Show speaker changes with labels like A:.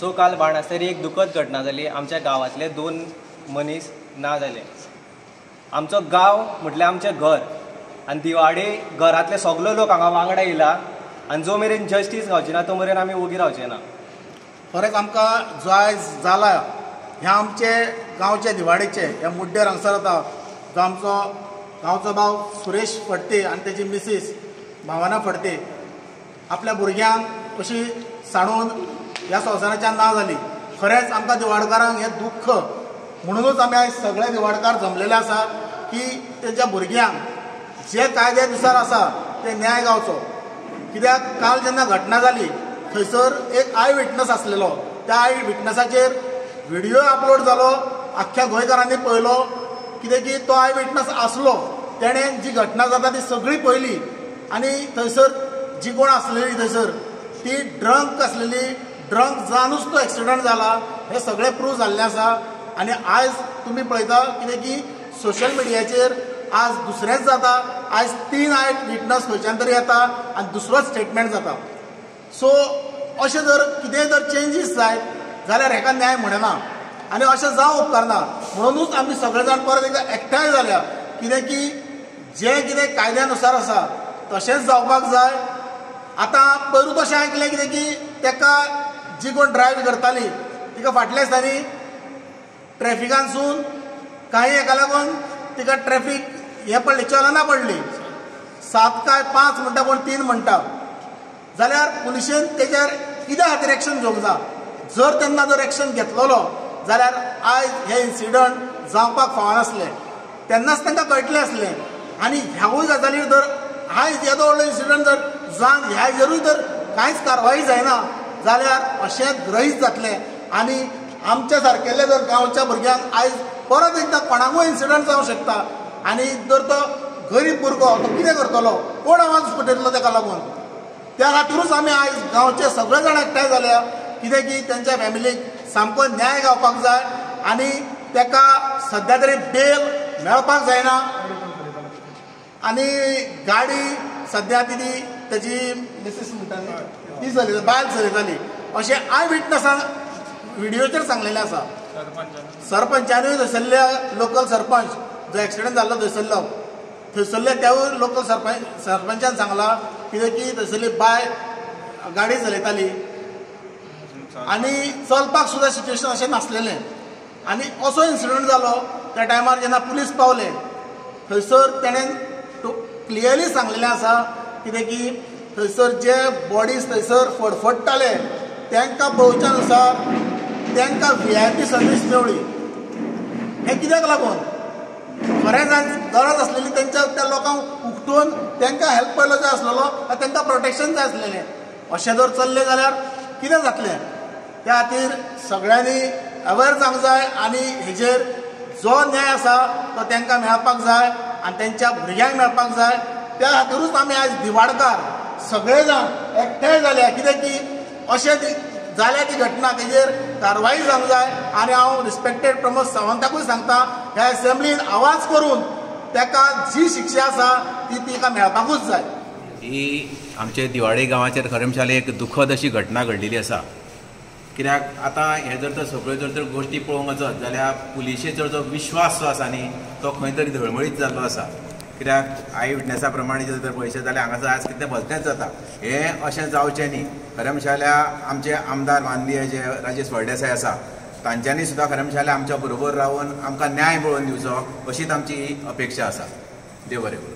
A: So काल बाणस्तारी एक दुखद घटना जाली. आमच्या गांवांतले 2 मनीस ना जाले. आमचो गांव म्हटल्यार आमचें घर आनी दिवाडी घरांतले सगळे लोक हांगा वांगडा येयला आनी जो मेरेन जस्टीस गावची ना तो मेरेन आमी ओगी रावचे ना.
B: खरेंच आमकां जो आयज जाला हे आमचे गांवचे दिवाडेचे ह्या मुड्डेर हांगसर जाता. जो आमचो गांवचो भाव सुरेश फडते आनी तेजी मिसीस भावना फडते आपल्या भुरग्यांक कशी सांडून ह्या संवसाराच्यान ना जाली. खरेंच आमकां दिवाडकारांक हें दुख्ख म्हणूनच आमी आयज सगळे दिवाडकार जमलेले आसा की तेंच्या भुरग्यांक जे कायद्यानुसार आसा ते न्याय गावचो. कित्याक काल जेन्ना घटना जाली थंयसर एक आय विटनस आसलेलो. त्या आय विटनसाचेर व्हिडियो अपलोड जालो. आख्ख्या गोंयकारांनी पळयलो कित्याक की तो आय विटनस आसलो. तेणें जी घटना जाता ती सगळी पळयली आनी थंयसर जी कोण आसलेली थंयसर ती ड्रंक आसलेली. ड्रंक जावनूच तो एक्सिडंट जाला हें सगळें प्रूव जाल्लें आसा. आनी आयज तुमी पळयता कित्याक की सोशल मिडियाचेर आज दुसरेंच जाता. आयज 3 आय विटनस खंयच्यान तरी येता आनी दुसरोच स्टेटमेंट जाता. सो अशें जर कितेंय जर चेंजीस जायत जाल्यार हेका न्याय म्हणना आनी अशें जावं उपकारना. म्हणूनच आमी सगळे जाण परत एकदां एकठांय जाल्या कित्याक की जें कितें कायद्यानुसार आसा तशेंच जावपाक जाय. आतां पयरूच अशें आयकलें कितें की तेका जी कोण ड्रायव्ह करताली तिका फाटल्या दिसांनी ट्रॅफिकानसून काही हेका लागून तिका ट्रॅफिक हें पडली चलना पडली. 7 काय 5 म्हणटा कोण 3 म्हणटा. जाल्यार पुलिशेन तेजेर कित्या खातीर एक्शन घेवंक जाय. जर तेन्ना जर एक्शन घेतलोलो जाल्यार आयज हे इन्सिडंट जावपाक फावनासलें. तेन्नाच तांकां कळटलें आसलें. आनी ह्यावूय गजालीर जर आयज येदो व्हडलो इन्सिडंट जर जावन ह्या हेजेरूय जर कांयच कारवाई जायना जाल्यार अशें ग्रहीत जातलें. आनी आमच्या सारकेले जर गांवच्या भुरग्यांक आयज परत एकदां कोणाकूय इन्सिडंट जावंक शकता. आनी जर तो गरीब भुरगो तो कितें करतलो कोण आवाज फुटयतलो तेका लागून. त्या खातीरूच आमी आयज गांवचे सगळे जाण एकठांय जाल्या कित्याक की तेंच्या फॅमिलीक सामको न्याय गावपाक जाय आनी तेका सद्या तरी बेल मेळपाक जायना. आनी गाडी सद्या तेजी मिसीस म्हणटा ती चलयता बायल चलयताली अशें आय विटनसान व्हिडियोचेर सांगलेलें आसा. सरपंचानूय थंयसरल्या लोकल सरपंच जो एक्सिडंट जाल्लो थंयसरल्या त्यावूय लोकल सरपंचान सांगलां कित्याक की थंयसरली बाय गाडी चलयताली आनी चलपाक सुद्दां सिच्युएशन अशें नासलेलें. आनी असो इन्सिडंट जालो त्या टायमार जेन्ना पुलीस पावले थंयसर तेणेन क्लियरली सांगलेलें आसा कित्याक की थंयसर जे बॉडीज थंयसर फडफडटाले तांकां पळोवच्या नुसार तांकां VIP सर्वीस मेवळी. हें कित्याक लागून खरेंच गरज आसलेली त्या लोकांक उक्तून तांकां हेल्प पयलो जाय आसलेलो तांकां प्रोटेक्शन जाय आसलेलें. अशें जर चल्लें जाल्यार कितें जातलें. त्या खातीर सगळ्यांनी अवेर जावंक जाय आनी हेजेर जो न्याय आसा तो तांकां मेळपाक जाय आनी तेंच्या भुरग्यांक मेळपाक जाय. त्या खातीरूच आमी आयज दिवाडकार सगळे जाण एकठांय जाल्या कित्याक की अशें जाल्या ती घटना तेजेर कारवाई जावंक जाय. आनी हांव रिस्पेक्टेड प्रमोद सावंताकूय सांगता ह्या एसेंब्लीन आवाज करून ताका जी शिक्षा आसा ती तिका मेळपाकूच जाय.
C: ही आमचे दिवाडे गांवाचेर खरेंशाल एक दुखद अशी घटना घडलेली आसा. कित्याक आतां हे जर तर सगळ्यो जर गोश्टी पळोवंक वचत जाल्यार पुलिशेचो जो विश्वास जो आसा न्ही तो खंय तरी धळमळीत जाल्लो आसा. कित्याक आय विटनेसा प्रमाणे जर पळयशें जाल्यार हांगासर आज कितें भलतेंच जाता. हें अशें जावचें न्ही. खरें म्हणशाल्यार आमचे आमदार माननीय जे राजेश फळदेसाय आसा तांच्यांनी सुद्दां खरें म्हणशाल्यार आमच्या बरोबर रावन आमकां न्याय मेळोवन दिवचो अशीच आमची अपेक्षा आसा. देव बरें करूं.